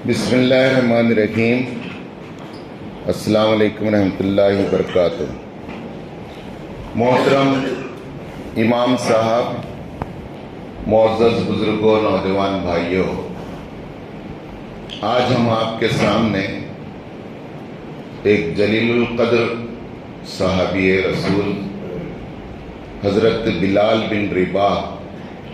بسم اللہ الرحمن الرحیم۔ السلام علیکم ورحمۃ اللہ وبرکاتہ۔ محترم امام صاحب، معزز بزرگوں، نوجوان بھائیوں، آج ہم آپ کے سامنے ایک جلیل القدر صحابی رسول حضرت بلال بن رباح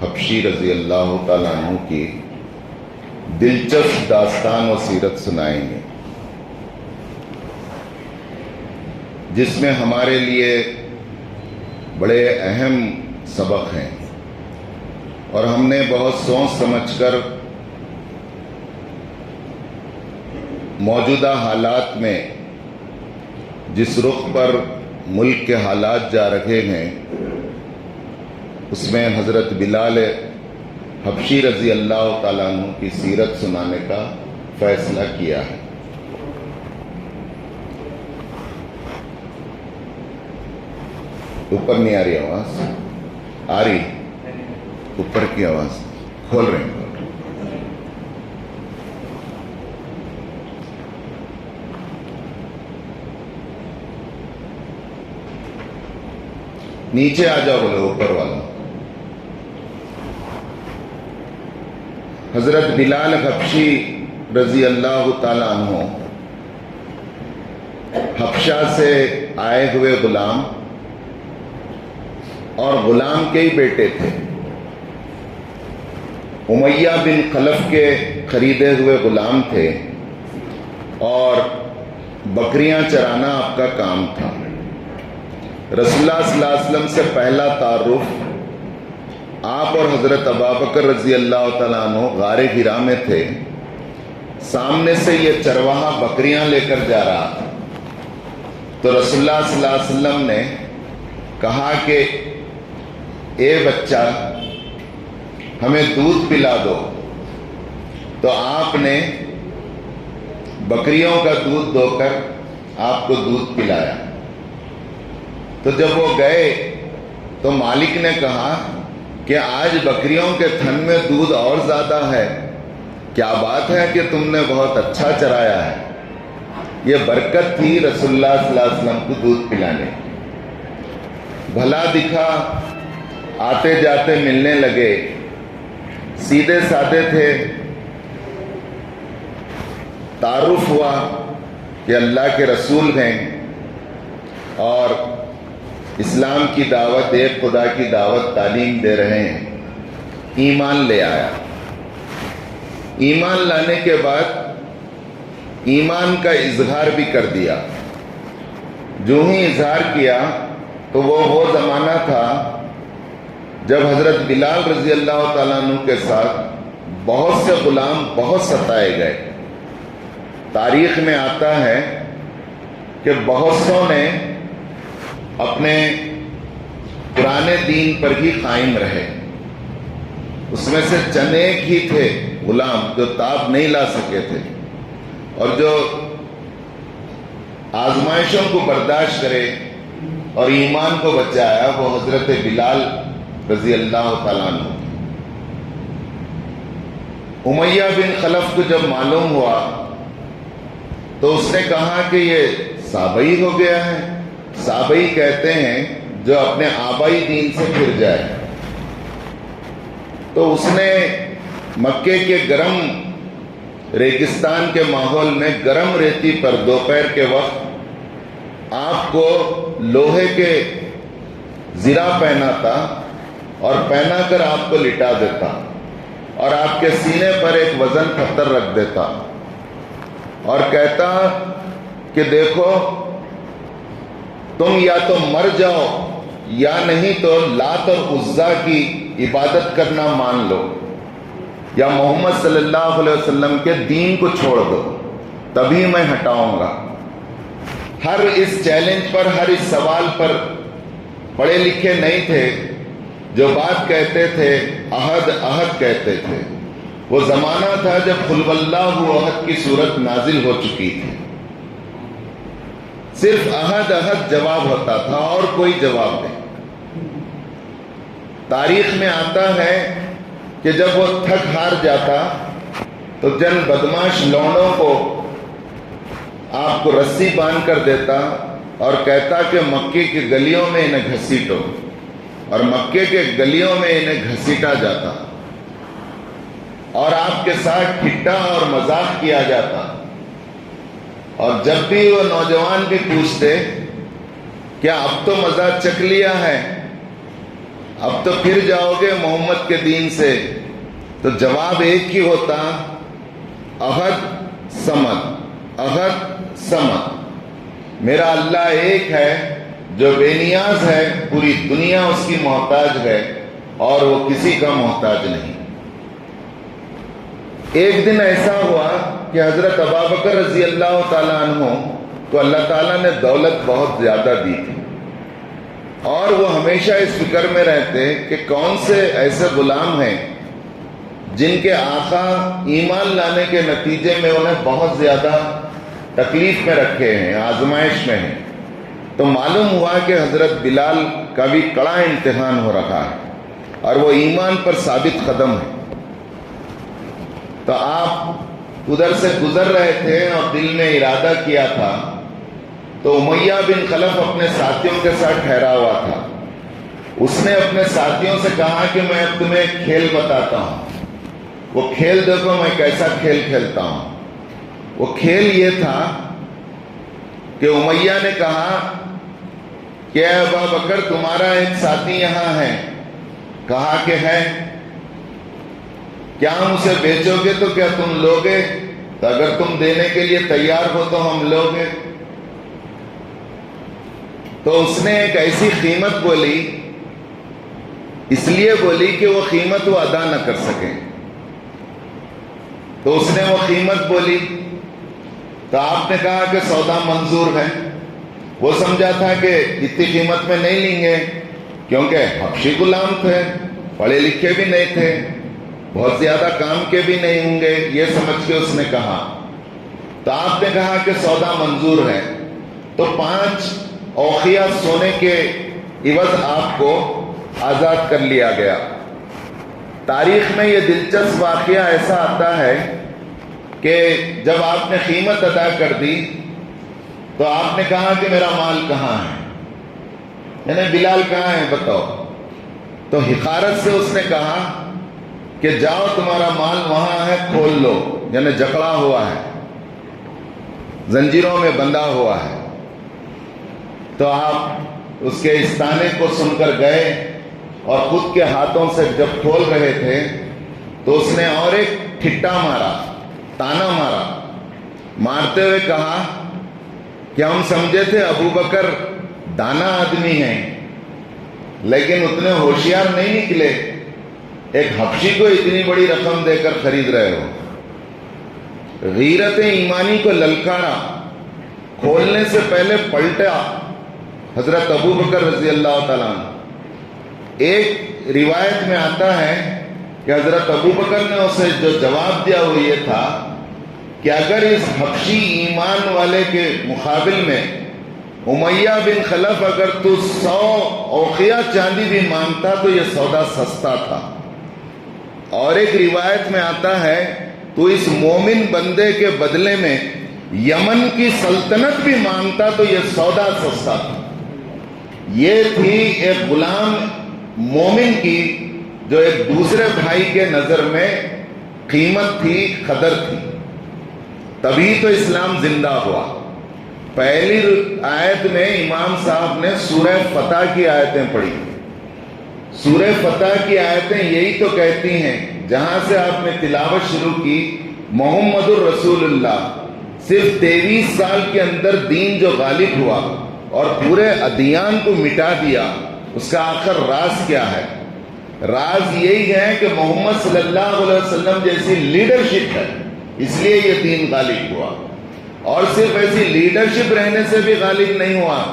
حبشی رضی اللہ تعالیٰ عنہ کی دلچسپ داستان و سیرت سنائیں گے، جس میں ہمارے لیے بڑے اہم سبق ہیں، اور ہم نے بہت سوچ سمجھ کر موجودہ حالات میں جس رخ پر ملک کے حالات جا رہے ہیں، اس میں حضرت بلال حبشی رضی اللہ تعالیٰ عنہ کی سیرت سنانے کا فیصلہ کیا ہے۔ اوپر نہیں آ رہی آواز؟ آ رہی؟ اوپر کی آواز کھول رہے ہیں۔ نیچے آ جاؤ بولے اوپر والا۔ حضرت بلال حبشی رضی اللہ تعالیٰ عنہ حبشہ سے آئے ہوئے غلام، اور غلام کے ہی بیٹے تھے، امیہ بن خلف کے خریدے ہوئے غلام تھے، اور بکریاں چرانا آپ کا کام تھا۔ رسول اللہ صلی اللہ علیہ وسلم سے پہلا تعارف آپ اور حضرت ابوبکر رضی اللہ تعالیٰ عنہ غار حرا میں تھے۔ سامنے سے یہ چرواہا بکریاں لے کر جا رہا تھا، تو رسول اللہ صلی اللہ علیہ وسلم نے کہا کہ اے بچہ، ہمیں دودھ پلا دو، تو آپ نے بکریوں کا دودھ دو کر آپ کو دودھ پلایا۔ تو جب وہ گئے تو مالک نے کہا کہ آج بکریوں کے تھن میں دودھ اور زیادہ ہے، کیا بات ہے کہ تم نے بہت اچھا چرایا ہے۔ یہ برکت تھی رسول اللہ صلی اللہ علیہ وسلم کو دودھ پلانے۔ بھلا دکھا، آتے جاتے ملنے لگے، سیدھے سادے تھے، تعارف ہوا کہ اللہ کے رسول ہیں اور اسلام کی دعوت، ایک خدا کی دعوت تعلیم دے رہے ہیں۔ ایمان لے آیا۔ ایمان لانے کے بعد ایمان کا اظہار بھی کر دیا۔ جو ہی اظہار کیا تو وہ زمانہ تھا جب حضرت بلال رضی اللہ تعالیٰ عنہ کے ساتھ بہت سے غلام بہت ستائے گئے۔ تاریخ میں آتا ہے کہ بہت سوں نے اپنے پرانے دین پر ہی قائم رہے، اس میں سے چند ایک ہی تھے غلام جو تاب نہیں لا سکے تھے، اور جو آزمائشوں کو برداشت کرے اور ایمان کو بچایا، وہ حضرت بلال رضی اللہ تعالیٰ عنہ۔ امیہ بن خلف کو جب معلوم ہوا تو اس نے کہا کہ یہ صابئی ہو گیا ہے۔ صابئی کہتے ہیں جو اپنے آبائی دین سے پھر جائے۔ تو اس نے مکے کے گرم ریگستان کے ماحول میں گرم ریتی پر دوپہر کے وقت آپ کو لوہے کے زرہ پہنا تھا، اور پہنا کر آپ کو لٹا دیتا، اور آپ کے سینے پر ایک وزن پتھر رکھ دیتا، اور کہتا کہ دیکھو، تم یا تو مر جاؤ یا نہیں تو لات اور عزا کی عبادت کرنا مان لو، یا محمد صلی اللہ علیہ وسلم کے دین کو چھوڑ دو، تبھی میں ہٹاؤں گا۔ ہر اس چیلنج پر، ہر اس سوال پر پڑھے لکھے نہیں تھے، جو بات کہتے تھے عہد عہد کہتے تھے۔ وہ زمانہ تھا جب قل واللہ احد کی صورت نازل ہو چکی تھی، صرف عہد عہد جواب ہوتا تھا اور کوئی جواب نہیں۔ تاریخ میں آتا ہے کہ جب وہ تھک ہار جاتا تو جن بدماش لونڈوں کو آپ کو رسی باندھ کر دیتا اور کہتا کہ مکے کی گلیوں میں انہیں گھسیٹو، اور مکے کے گلیوں میں انہیں گھسیٹا جاتا اور آپ کے ساتھ ٹھٹا اور مذاق کیا جاتا، اور جب بھی وہ نوجوان بھی پوچھتے کیا اب تو مزہ چکھ لیا ہے، اب تو پھر جاؤ گے محمد کے دین سے، تو جواب ایک ہی ہوتا، احد صمد، احد صمد، میرا اللہ ایک ہے جو بے نیاز ہے، پوری دنیا اس کی محتاج ہے اور وہ کسی کا محتاج نہیں۔ ایک دن ایسا ہوا کہ حضرت ابوبکر رضی اللہ تعالیٰ عنہ کو اللہ تعالیٰ نے دولت بہت زیادہ دی تھی، اور وہ ہمیشہ اس فکر میں رہتے کہ کون سے ایسے غلام ہیں جن کے آقا ایمان لانے کے نتیجے میں انہیں بہت زیادہ تکلیف میں رکھے ہیں، آزمائش میں ہیں۔ تو معلوم ہوا کہ حضرت بلال کا بھی کڑا امتحان ہو رہا ہے اور وہ ایمان پر ثابت قدم ہے۔ تو آپ ادھر سے گزر رہے تھے اور دل میں ارادہ کیا تھا، تو امیہ بن خلف اپنے ساتھیوں کے ساتھ ٹھہرا ہوا تھا۔ اس نے اپنے ساتھیوں سے کہا کہ میں اب تمہیں ایک کھیل بتاتا ہوں، وہ کھیل دیکھو میں کیسا کھیل کھیلتا ہوں۔ وہ کھیل یہ تھا کہ امیہ نے کہا کہ اے ابوبکر تمہارا ایک ساتھی یہاں ہے، کہا کہ ہے، کیا ہم اسے بیچو گے تو کیا تم لوگے؟ تو اگر تم دینے کے لیے تیار ہو تو ہم لوگے۔ تو اس نے ایک ایسی قیمت بولی، اس لیے بولی کہ وہ قیمت وہ ادا نہ کر سکیں، تو اس نے وہ قیمت بولی، تو آپ نے کہا کہ سودا منظور ہے۔ وہ سمجھا تھا کہ اتنی قیمت میں نہیں لیں گے، کیونکہ حبشی غلام تھے، پڑھے لکھے بھی نہیں تھے، بہت زیادہ کام کے بھی نہیں ہوں گے، یہ سمجھ کے اس نے کہا۔ تو آپ نے کہا کہ سودا منظور ہے، تو 5 اوقیہ سونے کے عوض آپ کو آزاد کر لیا گیا۔ تاریخ میں یہ دلچسپ واقعہ ایسا آتا ہے کہ جب آپ نے قیمت ادا کر دی تو آپ نے کہا کہ میرا مال کہاں ہے، یعنی بلال کہاں ہے بتاؤ؟ تو حقارت سے اس نے کہا کہ جاؤ تمہارا مال وہاں ہے، کھول لو، یعنی جکڑا ہوا ہے، زنجیروں میں بندھا ہوا ہے۔ تو آپ اس کے اس تانے کو سن کر گئے اور خود کے ہاتھوں سے جب کھول رہے تھے تو اس نے اور ایک ٹھٹا مارا، تانا مارا، مارتے ہوئے کہا کہ ہم سمجھے تھے ابوبکر دانا آدمی ہیں لیکن اتنے ہوشیار نہیں نکلے، ایک حبشی کو اتنی بڑی رقم دے کر خرید رہے ہو۔ غیرت ایمانی کو للکارا، کھولنے سے پہلے پلٹا حضرت ابوبکر رضی اللہ تعالیٰ عنہ۔ ایک روایت میں آتا ہے کہ حضرت ابوبکر نے اسے جو جواب دیا وہ یہ تھا کہ اگر اس حبشی ایمان والے کے مقابل میں امیہ بن خلف اگر تو 100 اوقیہ چاندی بھی مانگتا تو یہ سودا سستا تھا۔ اور ایک روایت میں آتا ہے تو اس مومن بندے کے بدلے میں یمن کی سلطنت بھی مانگتا تو یہ سودا سستا تھا۔ یہ تھی ایک غلام مومن کی جو ایک دوسرے بھائی کے نظر میں قیمت تھی، قدر تھی، تبھی تو اسلام زندہ ہوا۔ پہلی آیت میں امام صاحب نے سورہ فتح کی آیتیں پڑھی۔ سورہ فتح کی آیتیں یہی تو کہتی ہیں، جہاں سے آپ نے تلاوت شروع کی، محمد الرسول اللہ، صرف 23 سال کے اندر دین جو غالب ہوا اور پورے ادیان کو مٹا دیا، اس کا آخر راز کیا ہے؟ راز یہی ہے کہ محمد صلی اللہ علیہ وسلم جیسی لیڈرشپ ہے، اس لیے یہ دین غالب ہوا۔ اور صرف ایسی لیڈرشپ رہنے سے بھی غالب نہیں ہوا،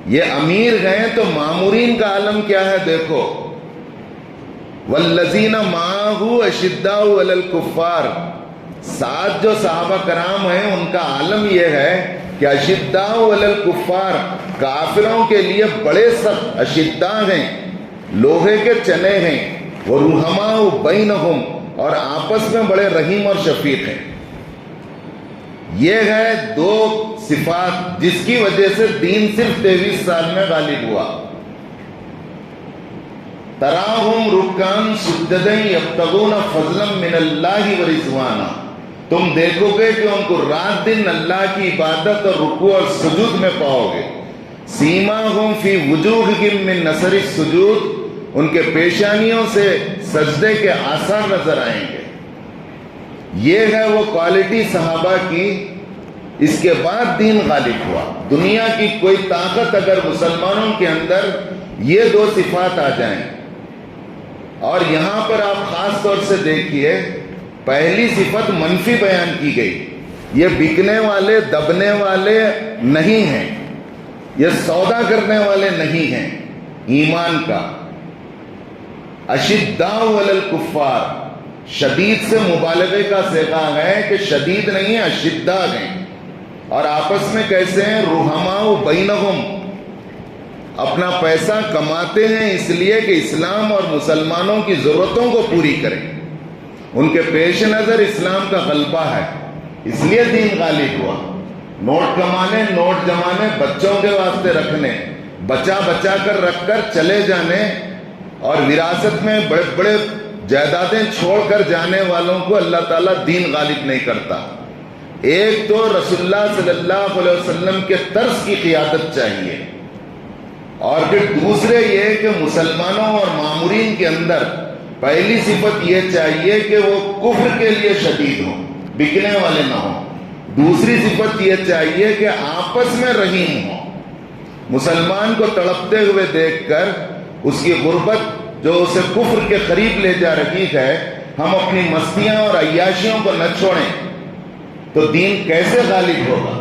یہ امیر گئے تو مامورین کا عالم کیا ہے دیکھو، والذین معہ اشداء علی الکفار، ساتھ جو صحابہ کرام ہیں ان کا عالم یہ ہے کہ اشداء علی الکفار، کافروں کے لیے بڑے سخت اشداء ہیں، لوہے کے چنے ہیں، ورحماء بینہم، اور آپس میں بڑے رحیم اور شفیق ہیں۔ یہ ہے دو صفات جس کی وجہ سے دین صرف 23 سال میں غالب ہوا۔ تراہم رکعاً سجدا یبتغون فضلا من اللہ ورضوانا، تم دیکھو گے کہ ان کو رات دن اللہ کی عبادت اور رکوع اور سجود میں پاؤ گے۔ سیماہم فی وجوہہم من نثر السجود، ان کے پیشانیوں سے سجدے کے آثار نظر آئیں گے۔ یہ ہے وہ کوالٹی صحابہ کی، اس کے بعد دین غالب ہوا۔ دنیا کی کوئی طاقت اگر مسلمانوں کے اندر یہ دو صفات آ جائیں، اور یہاں پر آپ خاص طور سے دیکھیے پہلی صفت منفی بیان کی گئی، یہ بکنے والے دبنے والے نہیں ہیں، یہ سودا کرنے والے نہیں ہیں ایمان کا۔ اشداء علی الکفار، شدید سے مبالغے کا صیغہ ہے کہ شدید نہیں ہے، اشداء ہیں۔ اور آپس میں کیسے ہیں؟ رحماء بینہم، اپنا پیسہ کماتے ہیں اس لیے کہ اسلام اور مسلمانوں کی ضرورتوں کو پوری کریں، ان کے پیش نظر اسلام کا غلبہ ہے، اس لیے دین غالب ہوا۔ نوٹ کمانے، نوٹ جمانے، بچوں کے واسطے رکھنے، بچا بچا کر رکھ کر چلے جانے، اور وراثت میں بڑے بڑے جائیدادیں چھوڑ کر جانے والوں کو اللہ تعالیٰ دین غالب نہیں کرتا۔ ایک تو رسول اللہ صلی اللہ علیہ وسلم کے طرز کی قیادت چاہیے، اور پھر دوسرے یہ کہ مسلمانوں اور مامورین کے اندر پہلی صفت یہ چاہیے کہ وہ کفر کے لیے شدید ہوں، بکنے والے نہ ہوں۔ دوسری صفت یہ چاہیے کہ آپس میں رحیم ہوں، مسلمان کو تڑپتے ہوئے دیکھ کر اس کی غربت جو اسے کفر کے قریب لے جا رہی ہے، ہم اپنی مستیاں اور عیاشیوں کو نہ چھوڑیں، تو دین کیسے غالب ہوگا؟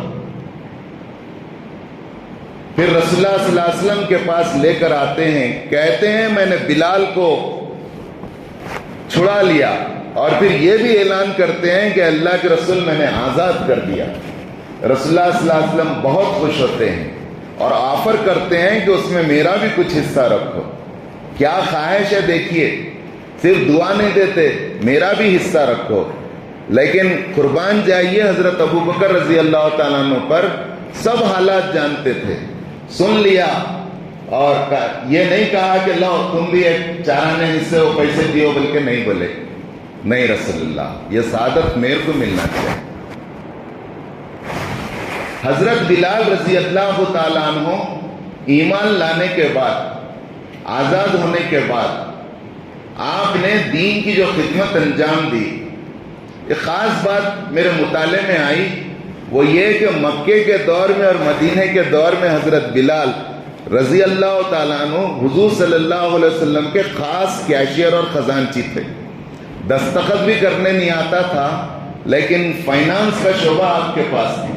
پھر رسول اللہ صلی اللہ علیہ وسلم کے پاس لے کر آتے ہیں، کہتے ہیں میں نے بلال کو چھڑا لیا، اور پھر یہ بھی اعلان کرتے ہیں کہ اللہ کے رسول میں نے آزاد کر دیا۔ رسول اللہ صلی اللہ علیہ وسلم بہت خوش ہوتے ہیں اور آفر کرتے ہیں کہ اس میں میرا بھی کچھ حصہ رکھو۔ کیا خواہش ہے دیکھیے، صرف دعا نہیں دیتے، میرا بھی حصہ رکھو۔ لیکن قربان جائیے حضرت ابوبکر رضی اللہ تعالیٰ عنہ پر، سب حالات جانتے تھے، سن لیا، اور یہ نہیں کہا کہ لو تم بھی ایک چارانہ حصے ہو، پیسے دیو، بلکہ نہیں بولے، نہیں رسول اللہ یہ سعادت میرے کو ملنا چاہیے۔ حضرت بلال رضی اللہ تعالیٰ عنہ ایمان لانے کے بعد، آزاد ہونے کے بعد آپ نے دین کی جو خدمت انجام دی، ایک خاص بات میرے مطالعے میں آئی، وہ یہ کہ مکے کے دور میں اور مدینے کے دور میں حضرت بلال رضی اللہ تعالیٰ عنہ حضور صلی اللہ علیہ وسلم کے خاص کیشیئر اور خزانچی تھے۔ دستخط بھی کرنے نہیں آتا تھا، لیکن فائنانس کا شعبہ آپ کے پاس تھی۔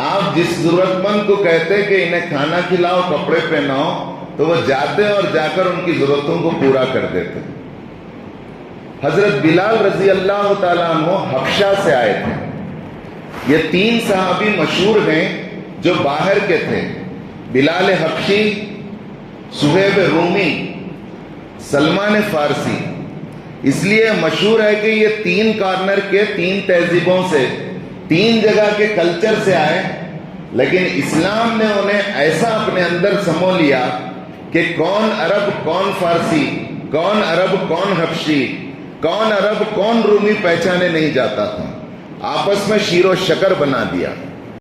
آپ جس ضرورت مند کو کہتے کہ انہیں کھانا کھلاؤ، کپڑے پہناؤ، تو وہ جاتے اور جا کر ان کی ضرورتوں کو پورا کر دیتے۔ حضرت بلال رضی اللہ تعالیٰ عنہ حبشہ سے آئے تھے۔ یہ 3 صحابی مشہور ہیں جو باہر کے تھے، بلال حبشی، صہیب رومی، سلمان فارسی۔ اس لیے مشہور ہے کہ یہ 3 کارنر کے 3 تہذیبوں سے، 3 جگہ کے کلچر سے آئے، لیکن اسلام نے انہیں ایسا اپنے اندر سمو لیا کہ کون عرب کون فارسی، کون عرب کون حبشی، کون عرب کون رومی پہچانے نہیں جاتا تھا، آپس میں شیر و شکر بنا دیا۔